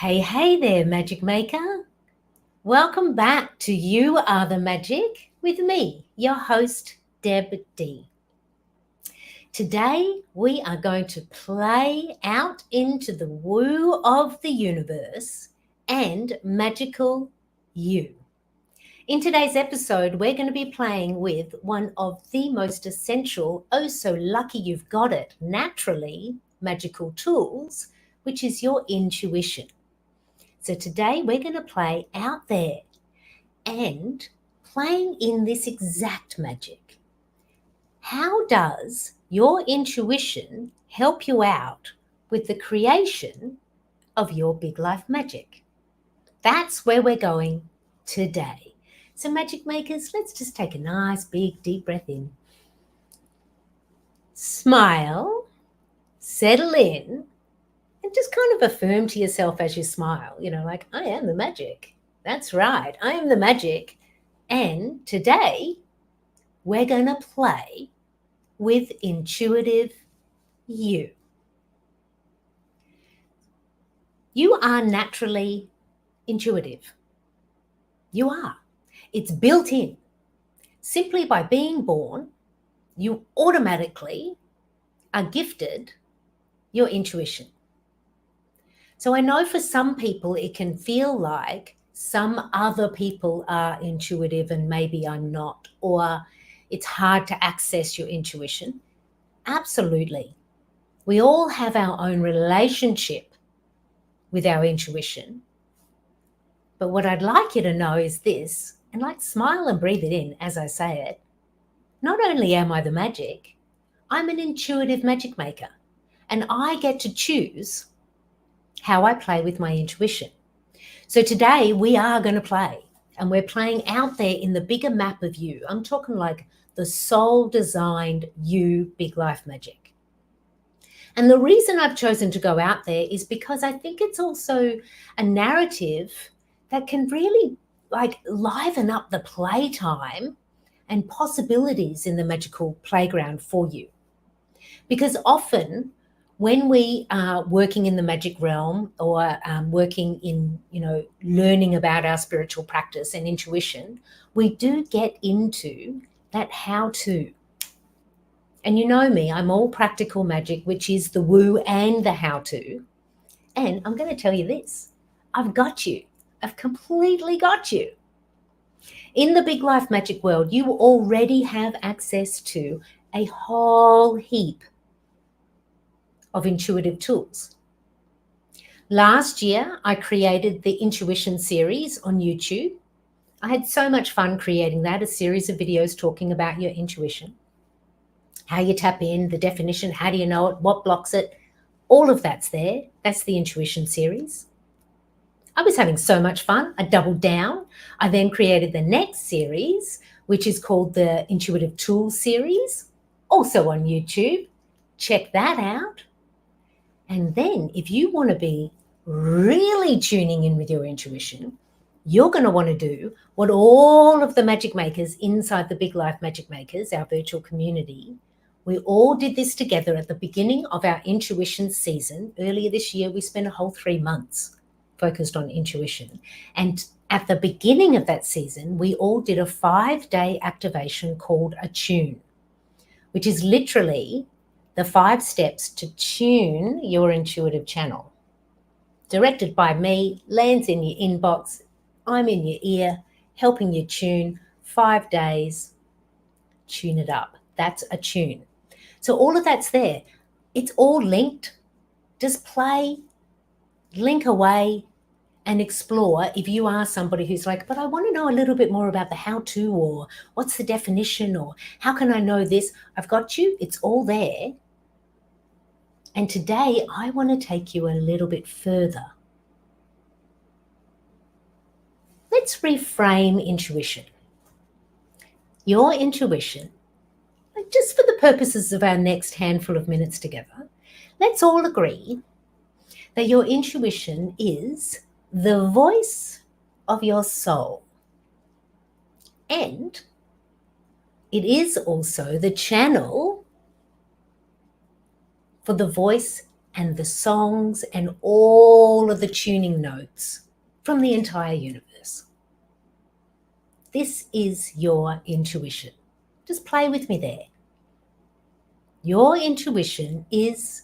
Hey there, Magic Maker. Welcome back to You Are the Magic with me, your host, Deb D. Today, we are going to play out into the woo of the universe and magical you. In today's episode, we're going to be playing with one of the most essential, oh so lucky you've got it, naturally magical tools, which is your intuition. So today we're going to play out there and playing in this exact magic. How does your intuition help you out with the creation of your big life magic? That's where we're going today. So magic makers, let's just take a nice big deep breath in. Smile, settle in, and just kind of affirm to yourself as you smile, like, I am the magic. That's right, I am the magic. And today, we're going to play with intuitive you. You are naturally intuitive. You are. It's built in. Simply by being born, you automatically are gifted your intuition. So I know for some people it can feel like some other people are intuitive and maybe I'm not, or it's hard to access your intuition. Absolutely. We all have our own relationship with our intuition. But what I'd like you to know is this, and like smile and breathe it in as I say it. Not only am I the magic, I'm an intuitive magic maker, and I get to choose how I play with my intuition. So today we are going to play, and we're playing out there in the bigger map of you. I'm talking like the soul designed you big life magic. And the reason I've chosen to go out there is because I think it's also a narrative that can really like liven up the playtime and possibilities in the magical playground for you. Because often when we are working in the magic realm or working in, learning about our spiritual practice and intuition, we do get into that how-to. And you know me, I'm all practical magic, which is the woo and the how-to. And I'm going to tell you this, I've got you. I've completely got you. In the big life magic world, you already have access to a whole heap of intuitive tools. Last year, I created the Intuition series on YouTube. I had so much fun creating that, a series of videos talking about your intuition, how you tap in, the definition, how do you know it, what blocks it, all of that's there. That's the Intuition series. I was having so much fun. I doubled down. I then created the next series, which is called the Intuitive Tools series, also on YouTube. Check that out. And then if you want to be really tuning in with your intuition, you're going to want to do what all of the magic makers inside the Big Life Magic Makers, our virtual community, we all did this together at the beginning of our intuition season. Earlier this year, we spent a whole 3 months focused on intuition. And at the beginning of that season, we all did a 5-day activation called Attune, which is literally the 5 steps to tune your intuitive channel. Directed by me, lands in your inbox. I'm in your ear, helping you tune. 5 days, tune it up. That's Attune. So all of that's there. It's all linked. Just play, link away, and explore if you are somebody who's like, but I want to know a little bit more about the how-to, or what's the definition, or how can I know this? I've got you. It's all there. And today I want to take you a little bit further. Let's reframe intuition. Your intuition, just for the purposes of our next handful of minutes together, let's all agree that your intuition is the voice of your soul. And it is also the channel for the voice and the songs and all of the tuning notes from the entire universe. This is your intuition. Just play with me there. Your intuition is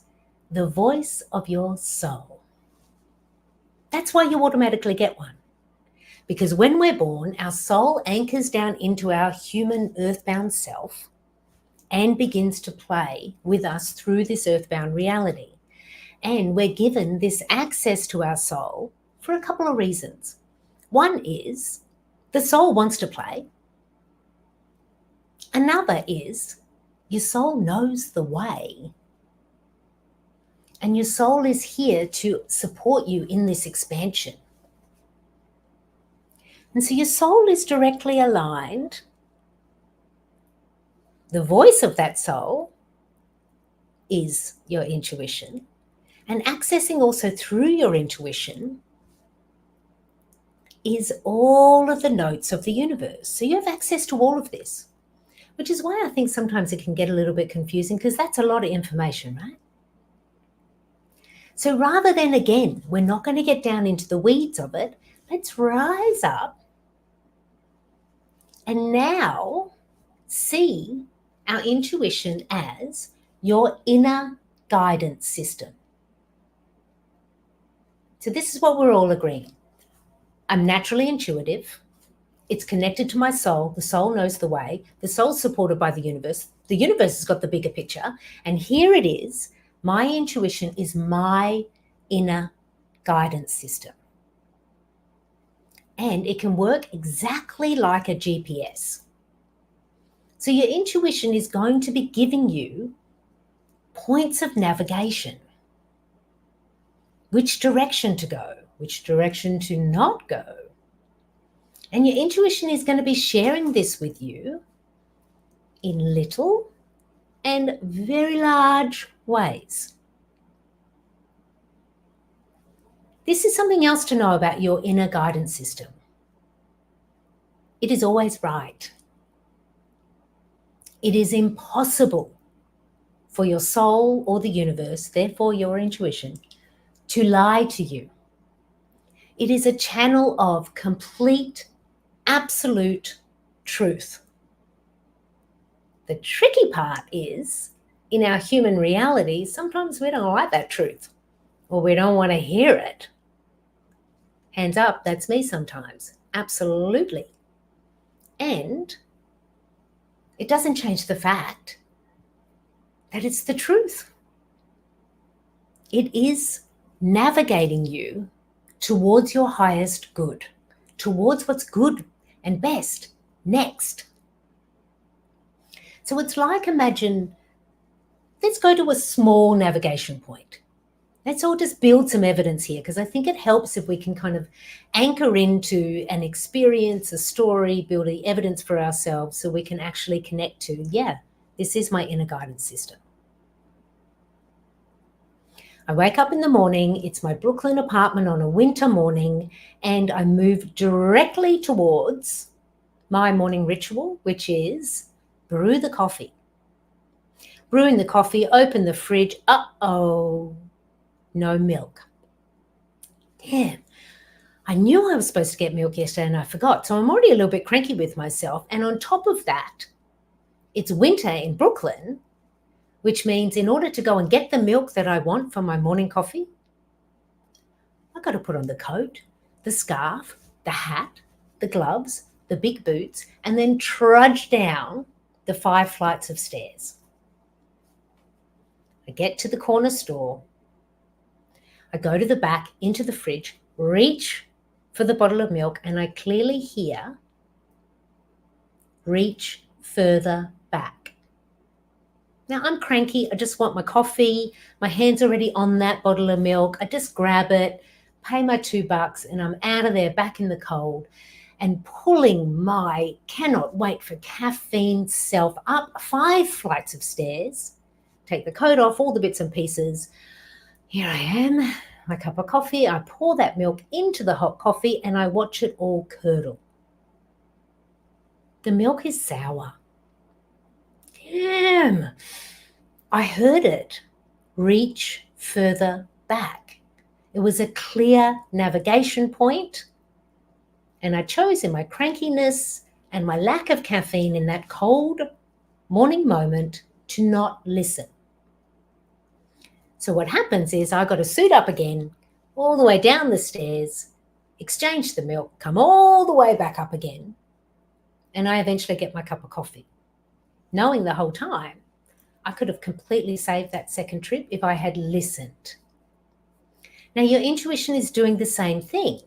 the voice of your soul. That's why you automatically get one. Because when we're born, our soul anchors down into our human earthbound self and begins to play with us through this earthbound reality. And we're given this access to our soul for a couple of reasons. One is the soul wants to play. Another is your soul knows the way. And your soul is here to support you in this expansion. And so your soul is directly aligned. The voice of that soul is your intuition. And accessing also through your intuition is all of the notes of the universe. So you have access to all of this, which is why I think sometimes it can get a little bit confusing because that's a lot of information, right? So rather than, again, we're not going to get down into the weeds of it, let's rise up and now see our intuition as your inner guidance system. So this is what we're all agreeing. I'm naturally intuitive. It's connected to my soul. The soul knows the way. The soul's supported by the universe. The universe has got the bigger picture. And here it is. My intuition is my inner guidance system. And it can work exactly like a GPS. So your intuition is going to be giving you points of navigation. Which direction to go, which direction to not go. And your intuition is going to be sharing this with you in little and very large ways. This is something else to know about your inner guidance system. It is always right. It is impossible for your soul or the universe, therefore your intuition, to lie to you. It is a channel of complete, absolute truth. The tricky part is, in our human reality, sometimes we don't like that truth or we don't want to hear it. Hands up, that's me sometimes. Absolutely. And it doesn't change the fact that it's the truth. It is navigating you towards your highest good, towards what's good and best next. So it's like, imagine, let's go to a small navigation point. Let's all just build some evidence here because I think it helps if we can kind of anchor into an experience, a story, building evidence for ourselves so we can actually connect to, yeah, this is my inner guidance system. I wake up in the morning, it's my Brooklyn apartment on a winter morning, and I move directly towards my morning ritual, which is brew the coffee. Brewing the coffee, open the fridge, uh-oh, no milk. Damn, I knew I was supposed to get milk yesterday and I forgot. So I'm already a little bit cranky with myself. And on top of that, it's winter in Brooklyn, which means in order to go and get the milk that I want for my morning coffee, I've got to put on the coat, the scarf, the hat, the gloves, the big boots, and then trudge down the 5 flights of stairs. I get to the corner store. I go to the back, into the fridge, reach for the bottle of milk, and I clearly hear, reach further back. Now I'm cranky. I just want my coffee. My hand's already on that bottle of milk. I just grab it, pay my $2, and I'm out of there back in the cold and pulling my cannot wait for caffeine self up 5 flights of stairs, take the coat off, all the bits and pieces. Here I am, my cup of coffee. I pour that milk into the hot coffee and I watch it all curdle. The milk is sour. Damn. I heard it. Reach further back. It was a clear navigation point, and I chose in my crankiness and my lack of caffeine in that cold morning moment to not listen. So what happens is I got to suit up again, all the way down the stairs, exchange the milk, come all the way back up again, and I eventually get my cup of coffee, knowing the whole time I could have completely saved that second trip if I had listened. Now, your intuition is doing the same thing.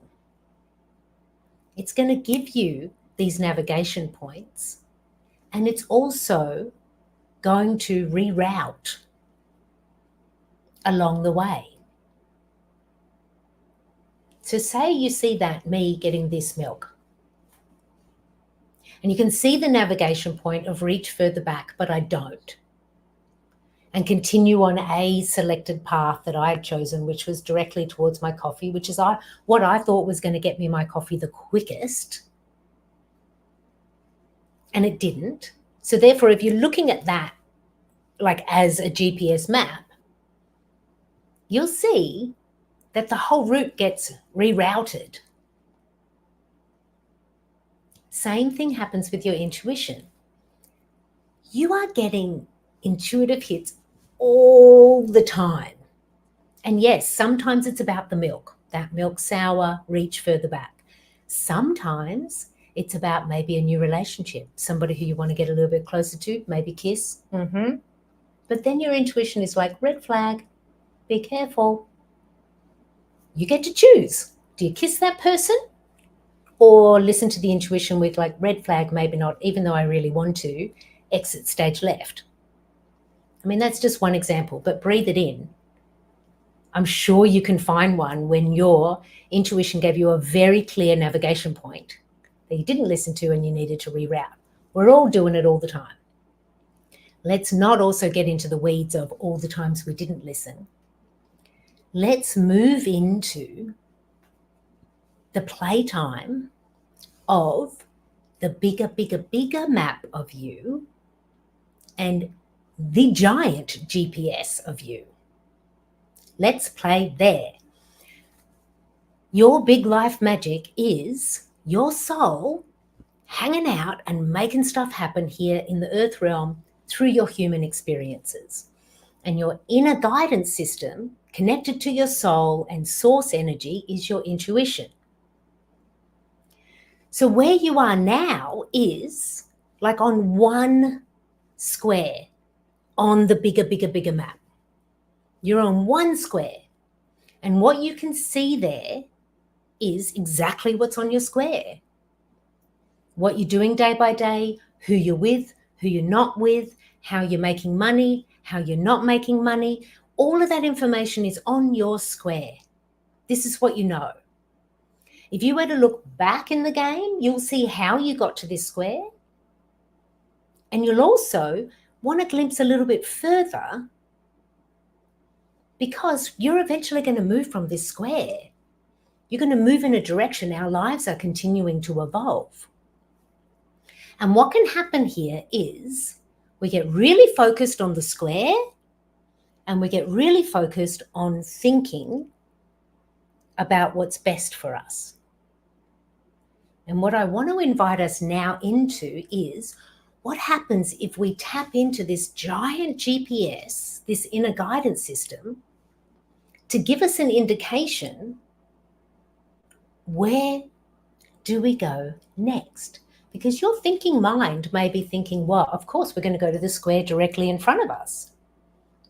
It's going to give you these navigation points, and it's also going to reroute along the way. So say you see that me getting this milk, and you can see the navigation point of reach further back, but I don't, and continue on a selected path that I had chosen, which was directly towards my coffee, which is what I thought was going to get me my coffee the quickest, and it didn't. So therefore, if you're looking at that like as a GPS map, you'll see that the whole route gets rerouted. Same thing happens with your intuition. You are getting intuitive hits all the time. And yes, sometimes it's about the milk. That milk sour, reach further back. Sometimes it's about maybe a new relationship, somebody who you want to get a little bit closer to, maybe kiss. But then your intuition is like, red flag, be careful. You get to choose. Do you kiss that person? Or listen to the intuition with like, red flag, maybe not, even though I really want to, exit stage left. I mean, that's just one example, but breathe it in. I'm sure you can find one when your intuition gave you a very clear navigation point that you didn't listen to and you needed to reroute. We're all doing it all the time. Let's not also get into the weeds of all the times we didn't listen. Let's move into the playtime of the bigger map of you and the giant GPS of you. Let's play there. Your big life magic is your soul hanging out and making stuff happen here in the earth realm through your human experiences. And your inner guidance system connected to your soul and source energy is your intuition. So where you are now is like on one square on the bigger map. You're on one square. And what you can see there is exactly what's on your square. What you're doing day by day, who you're with, who you're not with, how you're making money, how you're not making money. All of that information is on your square. This is what you know. If you were to look back in the game, you'll see how you got to this square. And you'll also want to glimpse a little bit further because you're eventually going to move from this square. You're going to move in a direction. Our lives are continuing to evolve. And what can happen here is we get really focused on the square and we get really focused on thinking about what's best for us. And what I want to invite us now into is what happens if we tap into this giant GPS, this inner guidance system, to give us an indication, where do we go next? Because your thinking mind may be thinking, well, of course, we're going to go to the square directly in front of us.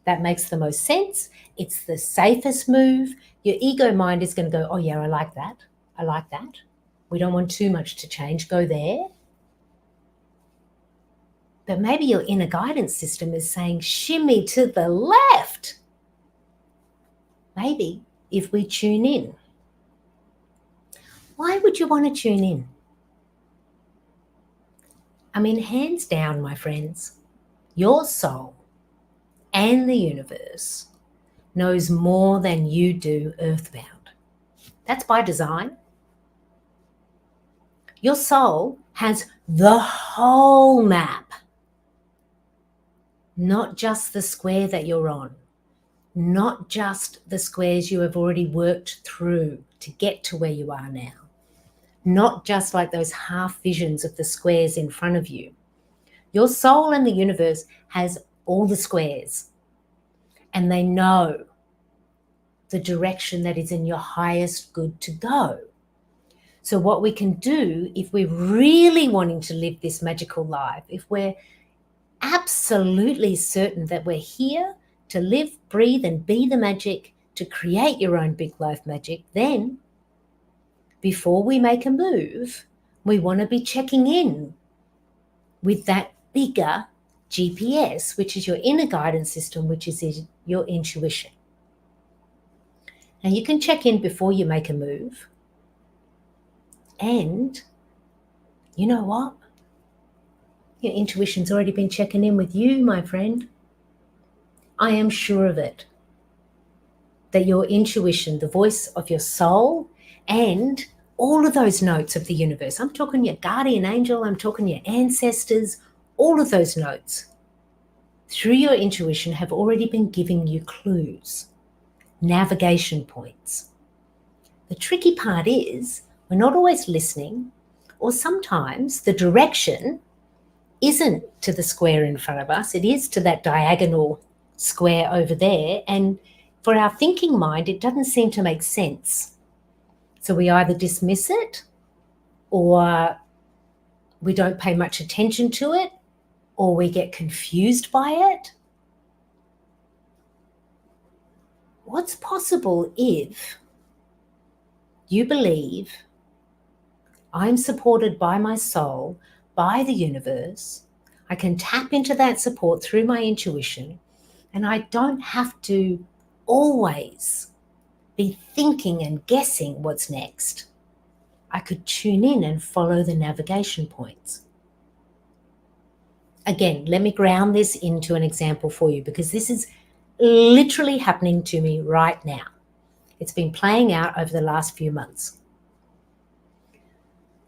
That makes the most sense. It's the safest move. Your ego mind is going to go, oh, yeah, I like that. I like that. We don't want too much to change. Go there. But maybe your inner guidance system is saying, shimmy to the left. Maybe if we tune in. Why would you want to tune in? I mean, hands down, my friends, your soul and the universe knows more than you do earthbound. That's by design. Your soul has the whole map, not just the square that you're on, not just the squares you have already worked through to get to where you are now, not just like those half visions of the squares in front of you. Your soul and the universe has all the squares, and they know the direction that is in your highest good to go. So what we can do if we're really wanting to live this magical life, if we're absolutely certain that we're here to live, breathe, and be the magic, to create your own big life magic, then before we make a move, we want to be checking in with that bigger GPS, which is your inner guidance system, which is your intuition. Now you can check in before you make a move. And you know what? Your intuition's already been checking in with you, my friend. I am sure of it. That your intuition, the voice of your soul, and all of those notes of the universe, I'm talking your guardian angel, I'm talking your ancestors, all of those notes, through your intuition have already been giving you clues, navigation points. The tricky part is we're not always listening, or sometimes the direction isn't to the square in front of us, it is to that diagonal square over there, and for our thinking mind, it doesn't seem to make sense. So we either dismiss it, or we don't pay much attention to it, or we get confused by it. What's possible if you believe I'm supported by my soul, by the universe, I can tap into that support through my intuition, and I don't have to always be thinking and guessing what's next. I could tune in and follow the navigation points. Again, let me ground this into an example for you, because this is literally happening to me right now. It's been playing out over the last few months.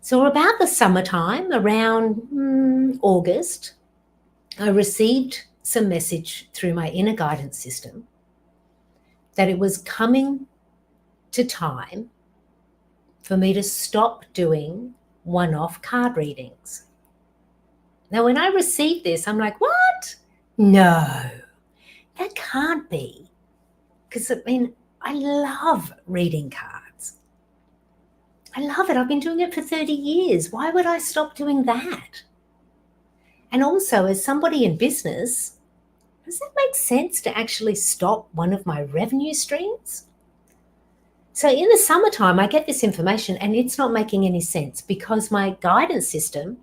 So about the summertime, around August, I received some message through my inner guidance system that it was coming to time for me to stop doing one-off card readings. Now, when I received this, I'm like, what? No, that can't be. Because, I love reading cards. I love it. I've been doing it for 30 years. Why would I stop doing that? And also, as somebody in business, does it make sense to actually stop one of my revenue streams? So in the summertime, I get this information and it's not making any sense, because my guidance system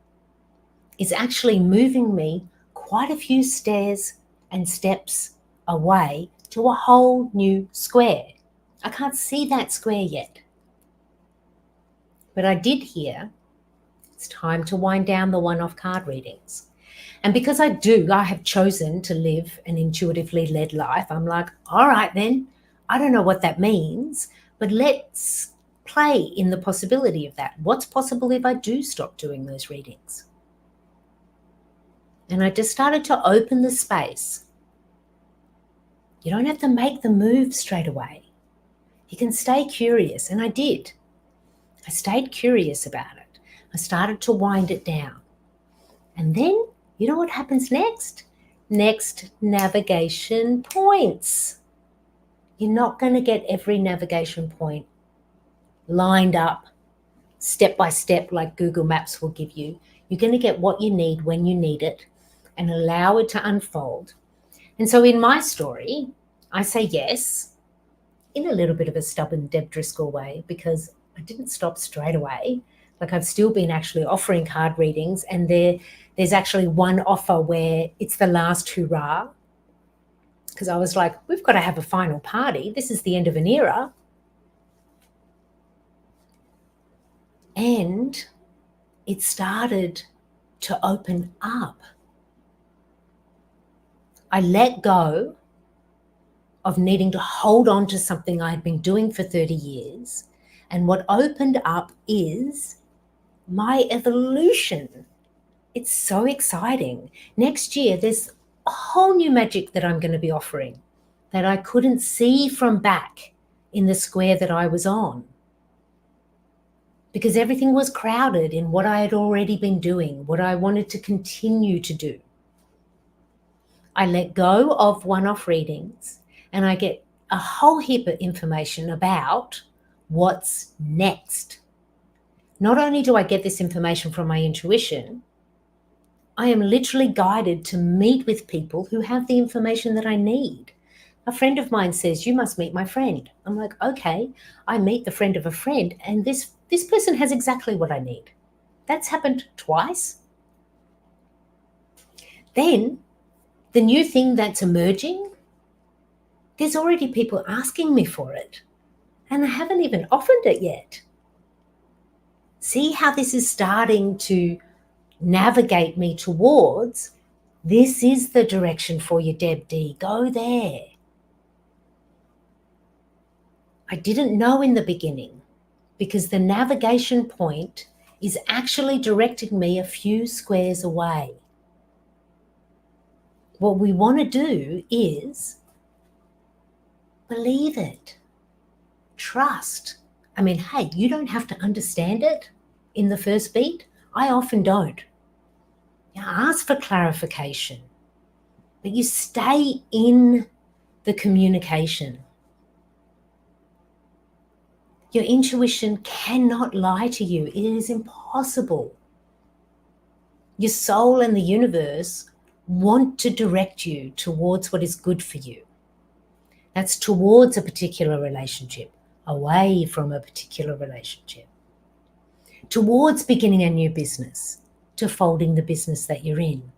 is actually moving me quite a few stairs and steps away to a whole new square. I can't see that square yet. But I did hear it's time to wind down the one-off card readings. And because I have chosen to live an intuitively led life, I'm like, all right then, I don't know what that means, but let's play in the possibility of that. What's possible if I do stop doing those readings? And I just started to open the space. You don't have to make the move straight away. You can stay curious, and I did. I stayed curious about it. I started to wind it down. And then, you know what happens next? Next, navigation points. You're not going to get every navigation point lined up step by step like Google Maps will give you. You're going to get what you need when you need it and allow it to unfold. And so in my story, I say yes in a little bit of a stubborn Deb Driscoll way, because I didn't stop straight away. Like, I've still been actually offering card readings, and there's actually one offer where it's the last hurrah, because I was like, we've got to have a final party. This is the end of an era. And it started to open up. I let go of needing to hold on to something I had been doing for 30 years. And what opened up is my evolution. It's so exciting. Next year, there's a whole new magic that I'm going to be offering. that I couldn't see from back in the square that I was on, because everything was crowded in what I had already been doing, what I wanted to continue to do. I let go of one-off readings and I get a whole heap of information about what's next. Not only do I get this information from my intuition, I am literally guided to meet with people who have the information that I need. A friend of mine says, "You must meet my friend." I'm like, okay, I meet the friend of a friend, and this person has exactly what I need. That's happened twice. Then the new thing that's emerging, there's already people asking me for it, and I haven't even offered it yet. See how this is starting to navigate me towards, this is the direction for you, Deb D. Go there. I didn't know in the beginning, because the navigation point is actually directing me a few squares away. What we want to do is believe it, trust. I mean, hey, you don't have to understand it in the first beat. I often don't. You ask for clarification, but you stay in the communication. Your intuition cannot lie to you. It is impossible. Your soul and the universe want to direct you towards what is good for you. That's towards a particular relationship, away from a particular relationship, towards beginning a new business, to folding the business that you're in,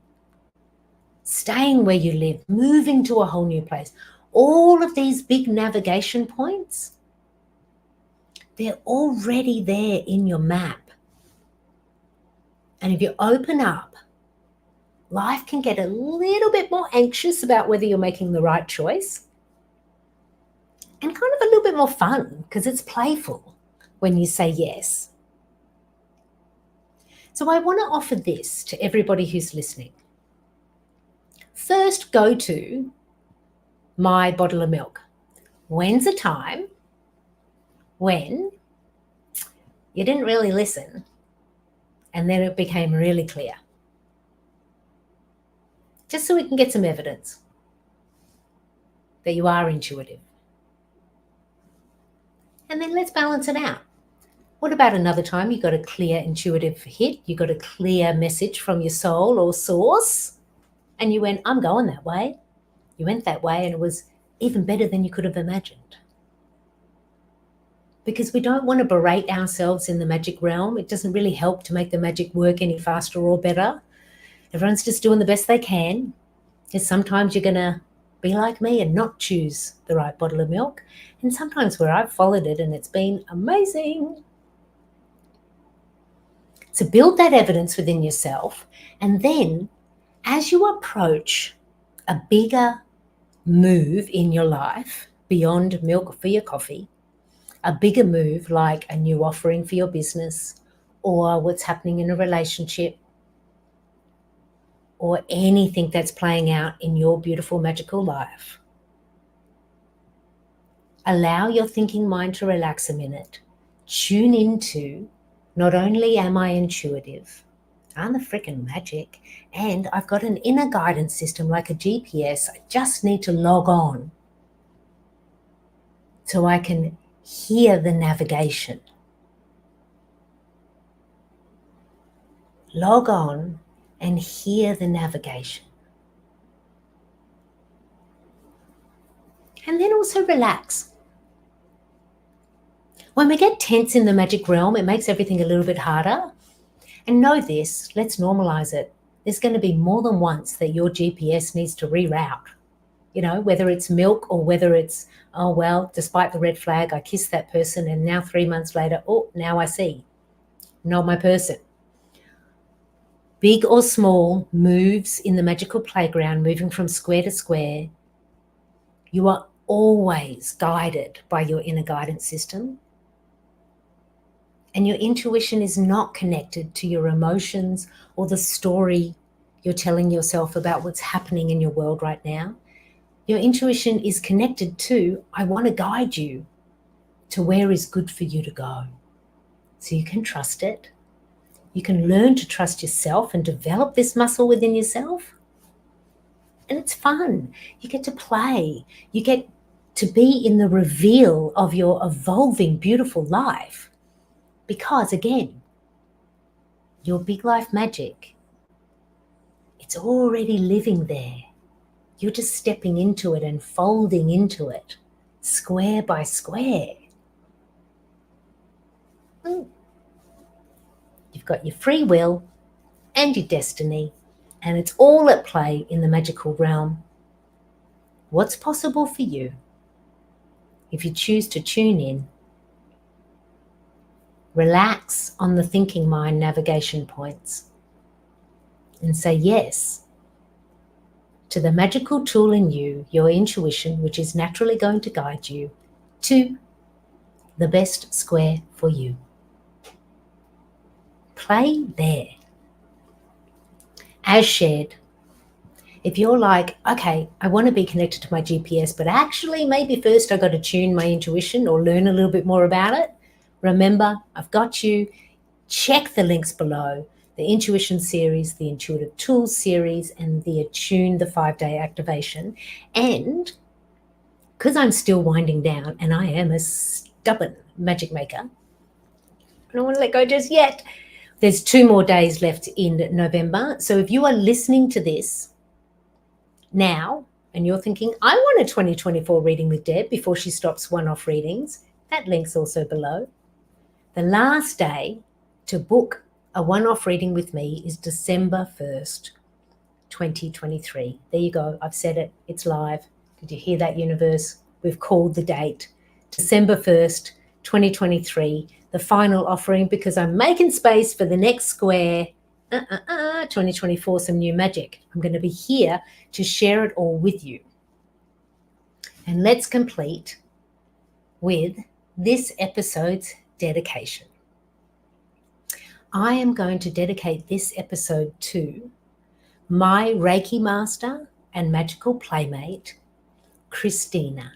staying where you live, moving to a whole new place. All of these big navigation points, they're already there in your map. And if you open up, life can get a little bit more anxious about whether you're making the right choice, and kind of a little bit more fun because it's playful when you say yes. So I want to offer this to everybody who's listening. First, go to my bottle of milk. When's a time when you didn't really listen and then it became really clear? Just so we can get some evidence that you are intuitive. And then let's balance it out. What about another time you got a clear intuitive hit, you got a clear message from your soul or source, and you went, I'm going that way. You went that way and it was even better than you could have imagined. Because we don't want to berate ourselves in the magic realm. It doesn't really help to make the magic work any faster or better. Everyone's just doing the best they can. Because sometimes you're going to be like me and not choose the right bottle of milk. And sometimes where I've followed it and it's been amazing. So build that evidence within yourself. And then as you approach a bigger move in your life beyond milk for your coffee, a bigger move like a new offering for your business or what's happening in a relationship or anything that's playing out in your beautiful magical life, allow your thinking mind to relax a minute. Tune into, not only am I intuitive, I'm the freaking magic, and I've got an inner guidance system like a GPS. I just need to log on so I can hear the navigation. Log on and hear the navigation. And then also relax. When we get tense in the magic realm, it makes everything a little bit harder. And know this, let's normalize it. There's going to be more than once that your GPS needs to reroute. You know, whether it's milk or whether it's, oh, well, despite the red flag, I kissed that person and now 3 months later, oh, now I see. Not my person. Big or small moves in the magical playground, moving from square to square, you are always guided by your inner guidance system. And your intuition is not connected to your emotions or the story you're telling yourself about what's happening in your world right now. Your intuition is connected to, I want to guide you to where is good for you to go. So you can trust it. You can learn to trust yourself and develop this muscle within yourself. And it's fun. You get to play. You get to be in the reveal of your evolving, beautiful life. Because again, your big life magic, it's already living there. You're just stepping into it and folding into it, square by square. You've got your free will and your destiny, and it's all at play in the magical realm. What's possible for you if you choose to tune in, relax on the thinking mind navigation points, and say yes to the magical tool in you, your intuition, which is naturally going to guide you to the best square for you. Play there. As shared, if you're like, okay, I want to be connected to my GPS, but actually maybe first I got to tune my intuition or learn a little bit more about it, remember, I've got you. Check the links below, the Intuition series, the Intuitive Tools series, and the Attune, the 5-day activation. And because I'm still winding down and I am a stubborn magic maker, I don't want to let go just yet. There's 2 more days left in November. So if you are listening to this now and you're thinking, I want a 2024 reading with Deb before she stops one-off readings, that link's also below. The last day to book a one-off reading with me is December 1st, 2023. There you go. I've said it. It's live. Did you hear that, universe? We've called the date. December 1st, 2023, the final offering, because I'm making space for the next square, 2024, some new magic. I'm going to be here to share it all with you. And let's complete with this episode's dedication. I am going to dedicate this episode to my Reiki master and magical playmate, Christina.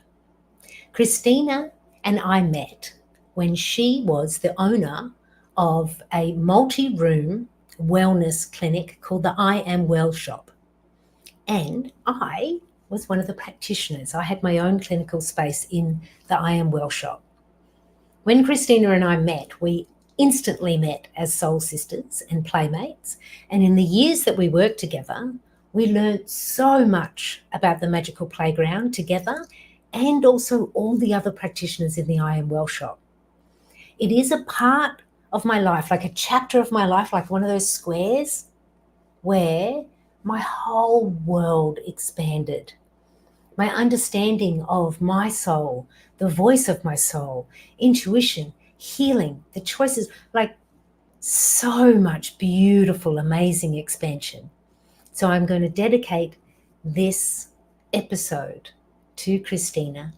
Christina and I met when she was the owner of a multi-room wellness clinic called the I Am Well Shop. And I was one of the practitioners. I had my own clinical space in the I Am Well Shop. When Christina and I met, we instantly met as soul sisters and playmates. And in the years that we worked together, we learned so much about the magical playground together and also all the other practitioners in the I Am Well Shop. It is a part of my life, like a chapter of my life, like one of those squares where my whole world expanded. My understanding of my soul, the voice of my soul, intuition, healing, the choices, like so much beautiful, amazing expansion. So I'm going to dedicate this episode to Christina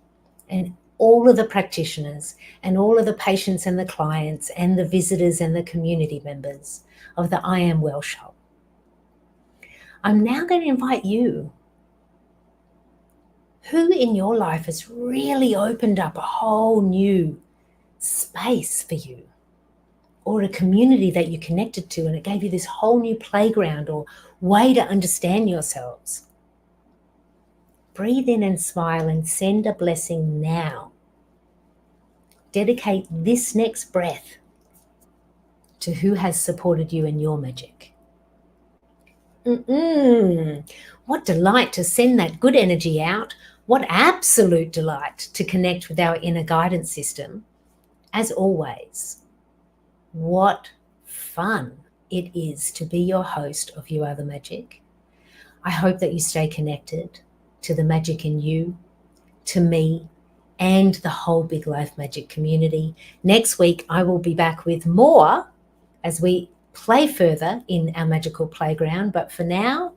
and all of the practitioners and all of the patients and the clients and the visitors and the community members of the I Am Well Shop. I'm now going to invite you. Who in your life has really opened up a whole new space for you, or a community that you connected to and it gave you this whole new playground or way to understand yourselves? Breathe in and smile and send a blessing now. Dedicate this next breath to who has supported you in your magic. What delight to send that good energy out. What absolute delight to connect with our inner guidance system. As always, what fun it is to be your host of You Are the Magic. I hope that you stay connected to the magic in you, to me, and the whole Big Life Magic community. Next week, I will be back with more as we play further in our magical playground. But for now,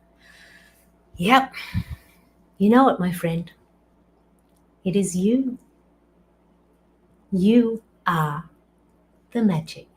yep, you know it, my friend. It is you. You are the magic.